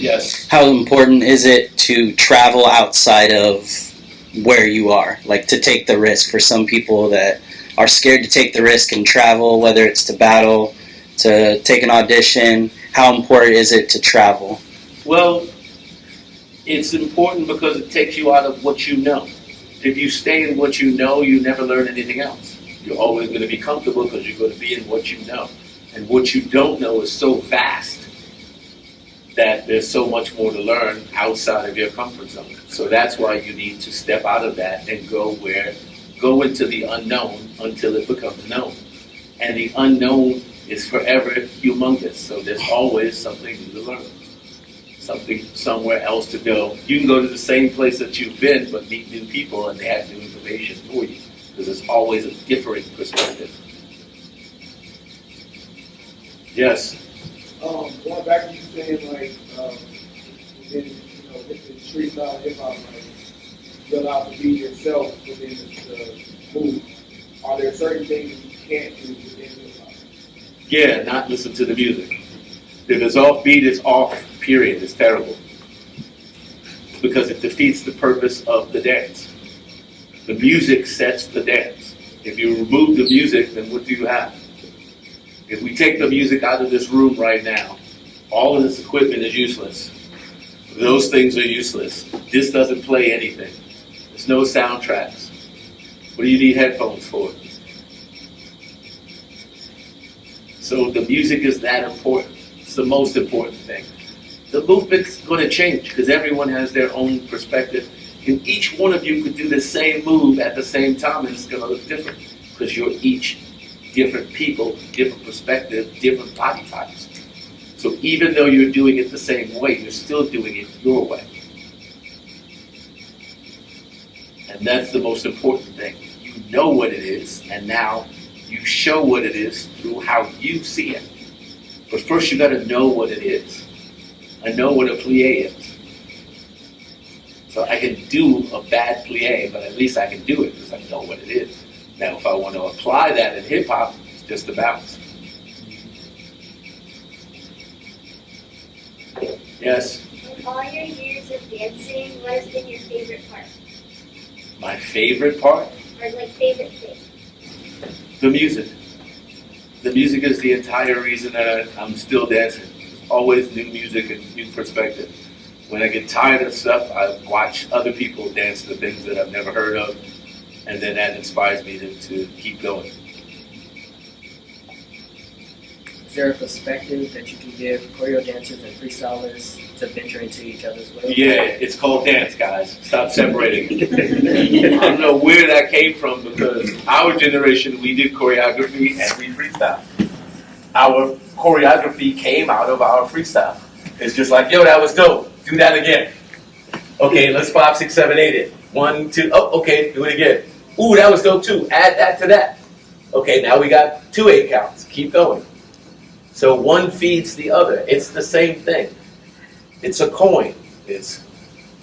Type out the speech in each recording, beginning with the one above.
Yes. How important is it to travel outside of where you are? Like to take the risk for some people that are scared to take the risk and travel, whether it's to battle, to take an audition. How important is it to travel? Well, it's important because it takes you out of what you know. If you stay in what you know, you never learn anything else. You're always going to be comfortable because you're going to be in what you know. And what you don't know is so vast that there's so much more to learn outside of your comfort zone. So that's why you need to step out of that and go into the unknown until it becomes known. And the unknown is forever humongous. So there's always something new to learn. Something somewhere else to go. You can go to the same place that you've been, but meet new people and they have new information for you. Because it's always a different perspective. Yes? Going back to you saying, like, within, with the street style hip hop, like, you're allowed to be yourself within the move. Are there certain things you can't do within hip hop? Yeah, not listen to the music. If it's off beat, it's off, period. It's terrible. Because it defeats the purpose of the dance. The music sets the dance. If you remove the music, then what do you have? If we take the music out of this room right now, all of this equipment is useless. Those things are useless. This doesn't play anything. There's no soundtracks. What do you need headphones for? So the music is that important. It's the most important thing. The movement's going to change because everyone has their own perspective. And each one of you could do the same move at the same time and it's going to look different because you're each different people, different perspective, different body types. So even though you're doing it the same way, you're still doing it your way. And that's the most important thing. You know what it is, and now you show what it is through how you see it. But first you got to know what it is. I know what a plie is. So I can do a bad plie, but at least I can do it because I know what it is. Now, if I want to apply that in hip-hop, it's just a bounce. Yes? In all your years of dancing, what has been your favorite part? My favorite part? Or like favorite thing? The music. The music is the entire reason that I'm still dancing. There's always new music and new perspective. When I get tired of stuff, I watch other people dance to things that I've never heard of. And then that inspires me to keep going. Is there a perspective that you can give choreo dancers and freestylers to venture into each other's world? Yeah, it's called dance, guys. Stop separating it. I don't know where that came from because our generation, we did choreography and we freestyle. Our choreography came out of our freestyle. It's just like, yo, that was dope. Do that again. Okay, let's 5, 6, 7, 8 it. 1, 2, oh, okay, do it again. Ooh, that was dope too. Add that to that. Okay, now we got 2 8 counts. Keep going. So one feeds the other. It's the same thing. It's a coin. It's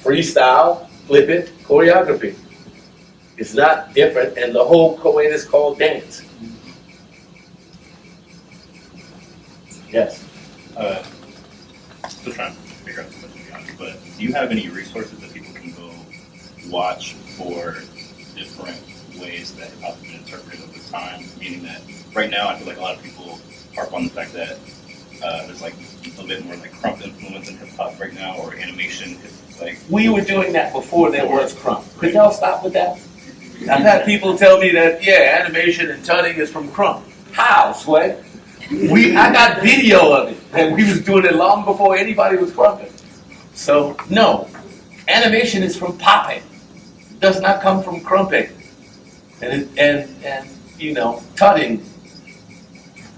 freestyle, flip it, choreography. It's not different, and the whole coin is called dance. Yes? Still trying to figure out something, to be honest, but do you have any resources that people can go watch for different ways that hip hop has been interpreted over time? Meaning that right now, I feel like a lot of people harp on the fact that there's like a bit more like crump influence in hip hop right now, or animation. Like we were doing that before there was crump. Could y'all stop with that? I've had people tell me that animation and tutting is from crump. How, Sway? I got video of it, and we was doing it long before anybody was crumping. So no, animation is from popping. It does not come from crumping. And tutting.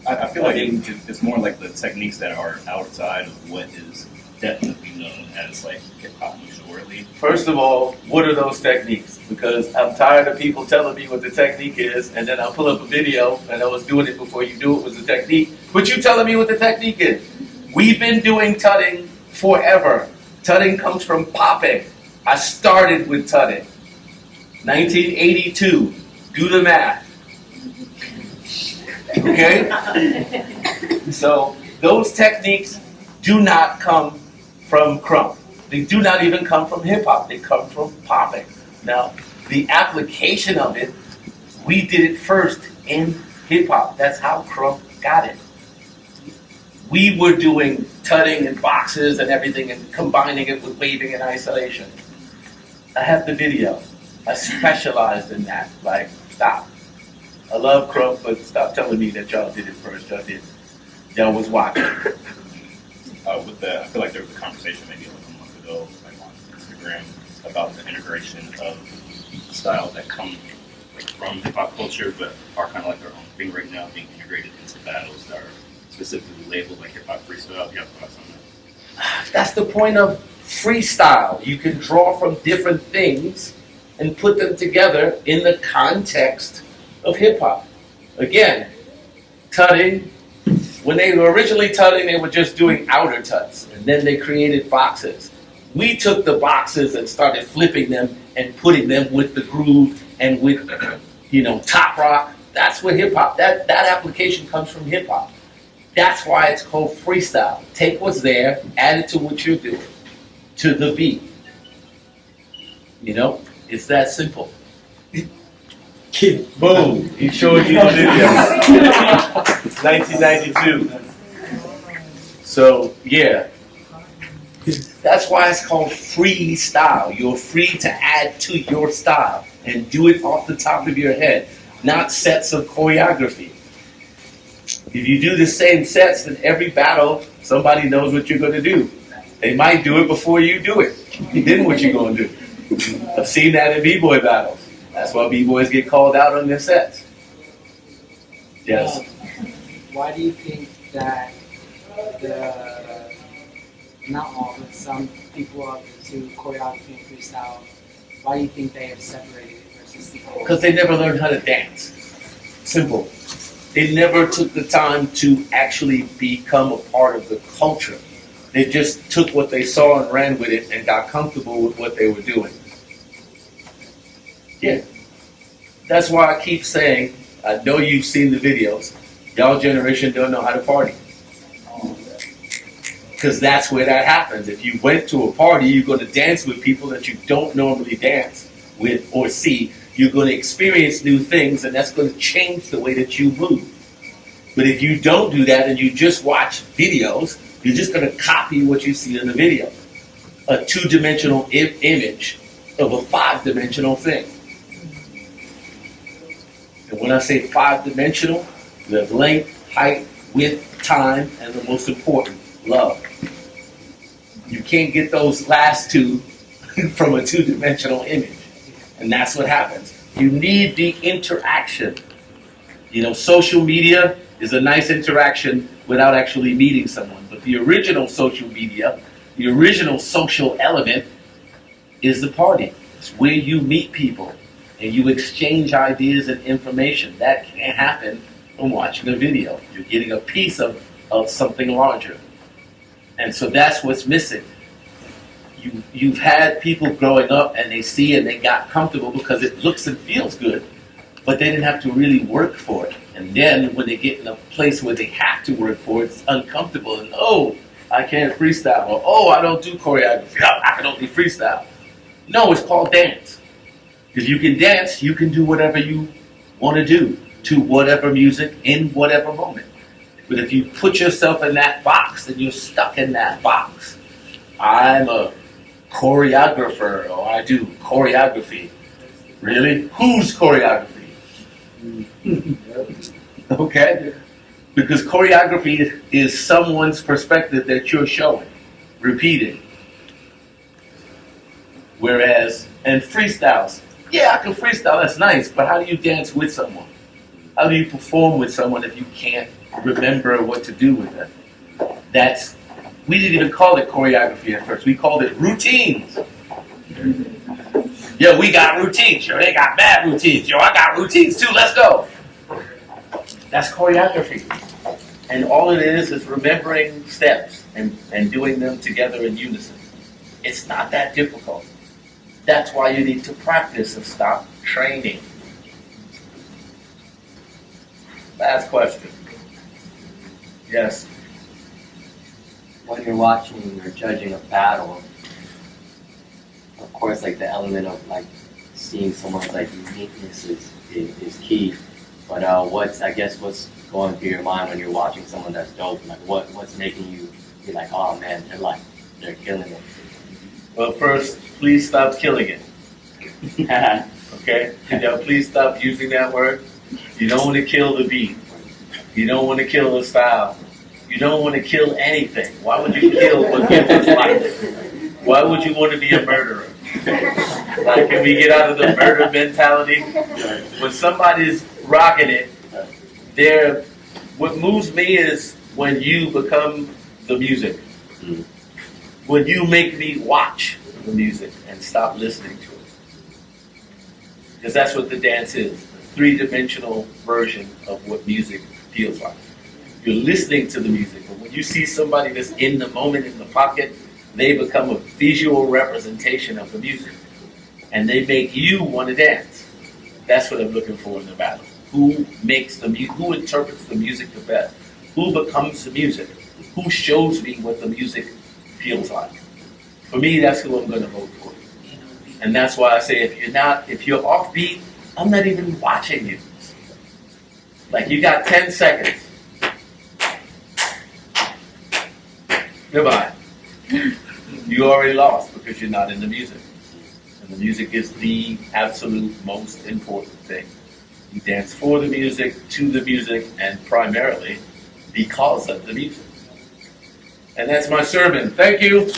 I feel like it's more like the techniques that are outside of what is definitely known as like hip hop majorly. First of all, what are those techniques? Because I'm tired of people telling me what the technique is, and then I'll pull up a video, and I was doing it before you knew it was a technique. But you telling me what the technique is? We've been doing tutting forever. Tutting comes from popping. I started with tutting. 1982. Do the math. Okay? So those techniques do not come from crump. They do not even come from hip hop. They come from popping. Now, the application of it, we did it first in hip hop. That's how crump got it. We were doing tutting and boxes and everything and combining it with waving and isolation. I have the video. I specialized in that. Like, stop. I love crump, but stop telling me that y'all did it first. Y'all was watching. With that, I feel like there was a conversation maybe like a month ago, like on Instagram, about the integration of styles that come like from hip hop culture, but are kind of like their own thing right now, being integrated into battles that are specifically labeled like hip hop freestyle. Do you have thoughts on that? That's the point of freestyle. You can draw from different things and put them together in the context of hip hop. Again, tutting. When they were originally tutting, they were just doing outer tuts, and then they created boxes. We took the boxes and started flipping them and putting them with the groove and with, top rock. That's what hip hop. That application comes from hip hop. That's why it's called freestyle. Take what's there, add it to what you're doing, to the beat. It's that simple. Boom! He showed you the video. It's 1992. So yeah, that's why it's called freestyle. You're free to add to your style and do it off the top of your head, not sets of choreography. If you do the same sets, then every battle, somebody knows what you're going to do. They might do it before you do it. Then what you going to do? I've seen that in b-boy battles. That's why b-boys get called out on their sets. Yes. Why do you think that not all, but some people of the two, choreography and freestyle, why do you think they have separated it versus the other? Because they never learned how to dance. Simple. They never took the time to actually become a part of the culture. They just took what they saw and ran with it and got comfortable with what they were doing. Yeah. That's why I keep saying, I know you've seen the videos, y'all generation don't know how to party. Because that's where that happens. If you went to a party, you're going to dance with people that you don't normally dance with or see. You're going to experience new things, and that's going to change the way that you move. But if you don't do that and you just watch videos, you're just going to copy what you see in the video. A two-dimensional image of a five-dimensional thing. And when I say five-dimensional, you have length, height, width, time, and the most important, love. You can't get those last two from a two-dimensional image. And that's what happens. You need the interaction. Social media is a nice interaction without actually meeting someone. But the original social media, the original social element is the party. It's where you meet people and you exchange ideas and information. That can't happen from watching a video. You're getting a piece of something larger. And so that's what's missing. You've had people growing up and they see and they got comfortable because it looks and feels good, but they didn't have to really work for it. And then when they get in a place where they have to work for it, it's uncomfortable. And I can't freestyle. Or I don't do choreography. I can only freestyle. No, it's called dance. If you can dance, you can do whatever you want to do to whatever music in whatever moment. But if you put yourself in that box, then you're stuck in that box. I'm a choreographer, or I do choreography. Really? Whose choreography? Okay? Because choreography is someone's perspective that you're showing, repeating. Whereas, and freestyles, yeah, I can freestyle, that's nice, but how do you dance with someone? How do you perform with someone if you can't remember what to do with them? We didn't even call it choreography at first, we called it routines. Yo, we got routines, yo, they got bad routines, yo, I got routines too, let's go. That's choreography. And all it is remembering steps and doing them together in unison. It's not that difficult. That's why you need to practice and stop training. Last question. Yes. when you're watching or judging a battle, of course, like the element of like seeing someone's like uniqueness is key. But what's going through your mind when you're watching someone that's dope? Like what's making you be like, oh man, they're killing it. Well, first, please stop killing it. Okay? Please stop using that word. You don't want to kill the beat. You don't want to kill the style. You don't want to kill anything. Why would you kill what gives us life? Why would you want to be a murderer? Like, can we get out of the murder mentality? When somebody's rocking it, what moves me is when you become the music. When you make me watch the music and stop listening to it. Because that's what the dance is. A three-dimensional version of what music feels like. You're listening to the music, but when you see somebody that's in the moment, in the pocket, they become a visual representation of the music. And they make you want to dance. That's what I'm looking for in the battle. Who makes the music? Who interprets the music the best? Who becomes the music? Who shows me what the music feels like? For me, that's who I'm going to vote for. And that's why I say if you're offbeat, I'm not even watching you. Like, you got 10 seconds. Goodbye. You already lost because you're not in the music. And the music is the absolute most important thing. You dance for the music, to the music, and primarily because of the music. And that's my sermon. Thank you.